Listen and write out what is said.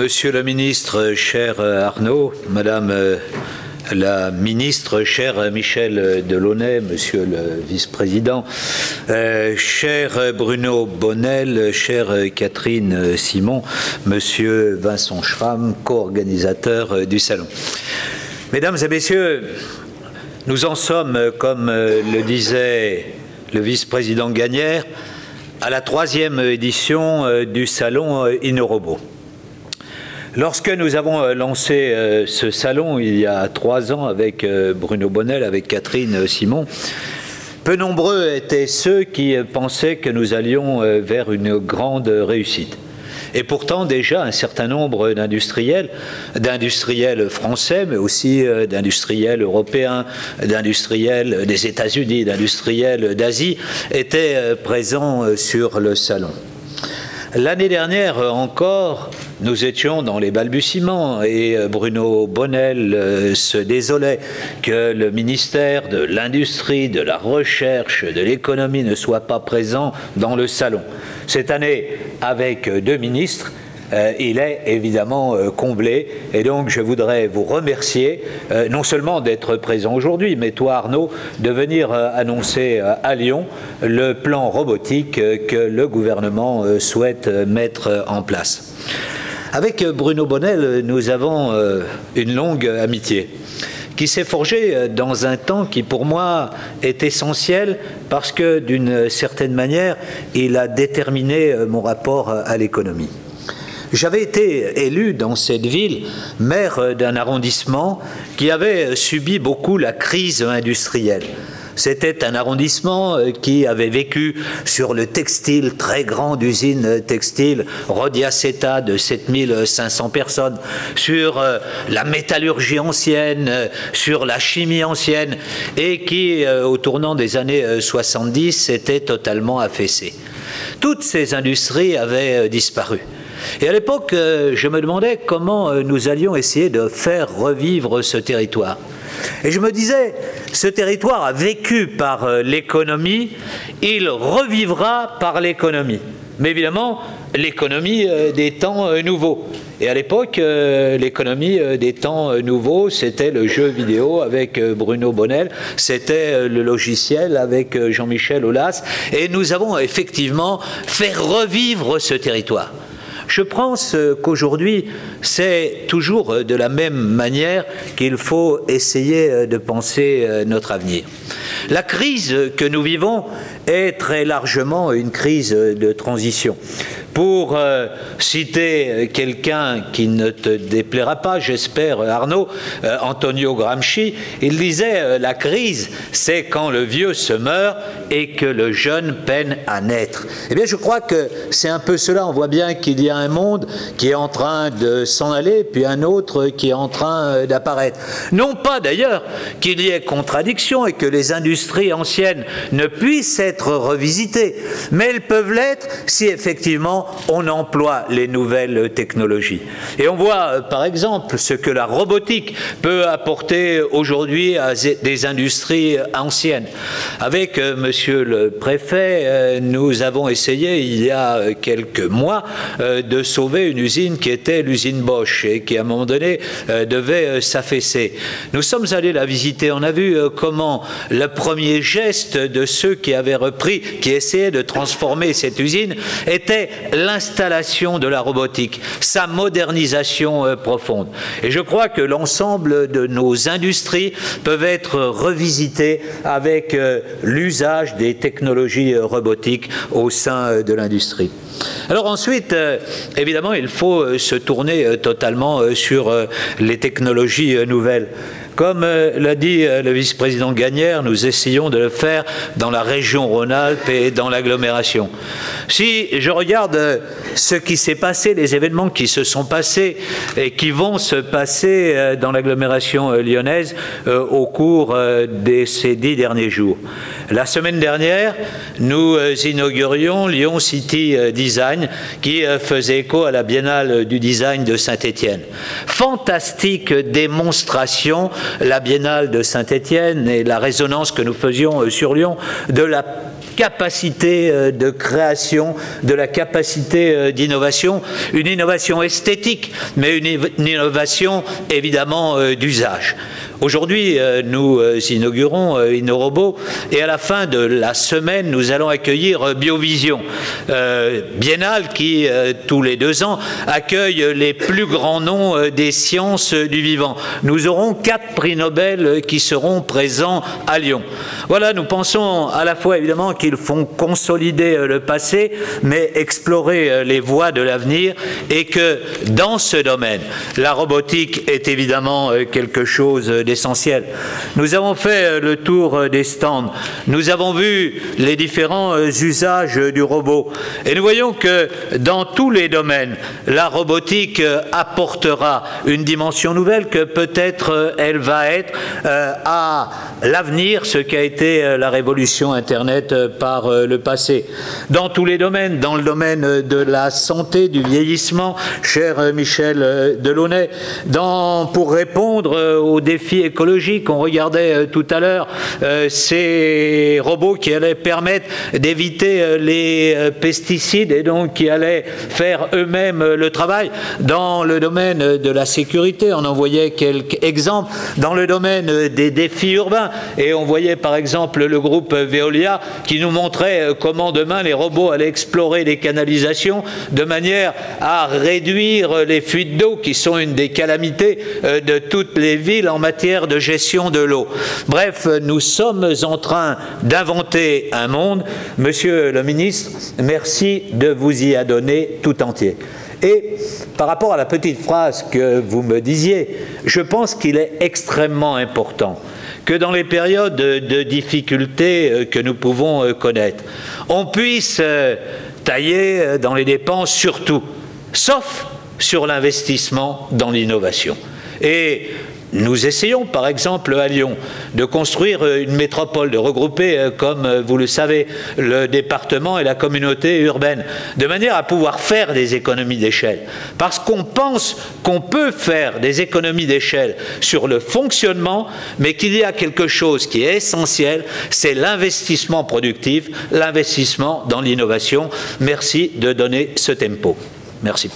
Monsieur le ministre, cher Arnaud, Madame la ministre, cher Michel Delaunay, Monsieur le vice-président, cher Bruno Bonnell, chère Catherine Simon, Monsieur Vincent Schramm, co-organisateur du salon. Mesdames et messieurs, nous en sommes, comme le disait le vice-président Gagnère, à la 3e édition du salon InnoRobot. Lorsque nous avons lancé ce salon il y a 3 ans avec Bruno Bonnell, avec Catherine Simon, peu nombreux étaient ceux qui pensaient que nous allions vers une grande réussite. Et pourtant, déjà, un certain nombre d'industriels français, mais aussi d'industriels européens, d'industriels des États-Unis, d'industriels d'Asie, étaient présents sur le salon. L'année dernière encore, nous étions dans les balbutiements et Bruno Bonnell se désolait que le ministère de l'Industrie, de la Recherche, de l'Économie ne soit pas présent dans le salon. Cette année, avec 2 ministres, il est évidemment comblé. Et donc, je voudrais vous remercier, non seulement d'être présent aujourd'hui, mais toi, Arnaud, de venir annoncer à Lyon le plan robotique que le gouvernement souhaite mettre en place. Avec Bruno Bonnell, nous avons une longue amitié qui s'est forgée dans un temps qui, pour moi, est essentiel parce que, d'une certaine manière, il a déterminé mon rapport à l'économie. J'avais été élu dans cette ville, maire d'un arrondissement qui avait subi beaucoup la crise industrielle. C'était un arrondissement qui avait vécu sur le textile, très grande usine textile, Rodiaceta de 7500 personnes, sur la métallurgie ancienne, sur la chimie ancienne, et qui, au tournant des années 70, était totalement affaissé. Toutes ces industries avaient disparu. Et à l'époque, je me demandais comment nous allions essayer de faire revivre ce territoire. Et je me disais, ce territoire a vécu par l'économie, il revivra par l'économie. Mais évidemment, l'économie des temps nouveaux. Et à l'époque, l'économie des temps nouveaux, c'était le jeu vidéo avec Bruno Bonnell, c'était le logiciel avec Jean-Michel Aulas, et nous avons effectivement fait revivre ce territoire. Je pense qu'aujourd'hui, c'est toujours de la même manière qu'il faut essayer de penser notre avenir. La crise que nous vivons est très largement une crise de transition. Pour citer quelqu'un qui ne te déplaira pas, j'espère, Arnaud, Antonio Gramsci, il disait « La crise, c'est quand le vieux se meurt et que le jeune peine à naître ». Eh bien, je crois que c'est un peu cela. On voit bien qu'il y a un monde qui est en train de s'en aller, puis un autre qui est en train d'apparaître. Non pas, d'ailleurs, qu'il y ait contradiction et que les industries anciennes ne puissent être revisitées, mais elles peuvent l'être si, effectivement, on emploie les nouvelles technologies. Et on voit, par exemple, ce que la robotique peut apporter aujourd'hui à des industries anciennes. Avec Monsieur le Préfet, nous avons essayé, il y a quelques mois, de sauver une usine qui était l'usine Bosch et qui, à un moment donné, devait s'affaisser. Nous sommes allés la visiter. On a vu comment le premier geste de ceux qui avaient repris, qui essayaient de transformer cette usine, était l'installation de la robotique, sa modernisation profonde. Et je crois que l'ensemble de nos industries peuvent être revisitées avec l'usage des technologies robotiques au sein de l'industrie. Alors ensuite, évidemment, il faut se tourner totalement sur les technologies nouvelles. Comme l'a dit le vice-président Gagnère, nous essayons de le faire dans la région Rhône-Alpes et dans l'agglomération. Si je regarde ce qui s'est passé, les événements qui se sont passés et qui vont se passer dans l'agglomération lyonnaise au cours de ces 10 derniers jours. La semaine dernière, nous inaugurions Lyon City Design qui faisait écho à la Biennale du Design de Saint-Étienne. Fantastique démonstration la Biennale de Saint-Étienne et la résonance que nous faisions sur Lyon, de la capacité de création, de la capacité d'innovation, une innovation esthétique, mais une innovation évidemment d'usage. Aujourd'hui, nous inaugurons InnoRobot et à la fin de la semaine, nous allons accueillir Biovision, biennale qui, tous les 2 ans, accueille les plus grands noms des sciences du vivant. Nous aurons 4 prix Nobel qui seront présents à Lyon. Voilà, nous pensons à la fois évidemment qu'ils font consolider le passé, mais explorer les voies de l'avenir et que dans ce domaine, la robotique est évidemment quelque chose d'essentiel. Nous avons fait le tour des stands, nous avons vu les différents usages du robot et nous voyons que dans tous les domaines, la robotique apportera une dimension nouvelle que peut-être elle va être à l'avenir, ce qu'a été la révolution Internet par le passé. Dans tous les domaines, dans le domaine de la santé, du vieillissement, cher Michel Delaunay, pour répondre aux défis écologiques, on regardait tout à l'heure ces robots qui allaient permettre d'éviter les pesticides et donc qui allaient faire eux-mêmes le travail. Dans le domaine de la sécurité, on en voyait quelques exemples. Dans le domaine des défis urbains, et on voyait par exemple le groupe Veolia qui nous montrait comment demain les robots allaient explorer les canalisations de manière à réduire les fuites d'eau qui sont une des calamités de toutes les villes en matière de gestion de l'eau. Bref, nous sommes en train d'inventer un monde. Monsieur le ministre, merci de vous y adonner tout entier. Et par rapport à la petite phrase que vous me disiez, je pense qu'il est extrêmement important que dans les périodes de difficultés que nous pouvons connaître, on puisse tailler dans les dépenses surtout, sauf sur l'investissement dans l'innovation. Et nous essayons, par exemple, à Lyon, de construire une métropole, de regrouper, comme vous le savez, le département et la communauté urbaine, de manière à pouvoir faire des économies d'échelle. Parce qu'on pense qu'on peut faire des économies d'échelle sur le fonctionnement, mais qu'il y a quelque chose qui est essentiel, c'est l'investissement productif, l'investissement dans l'innovation. Merci de donner ce tempo. Merci.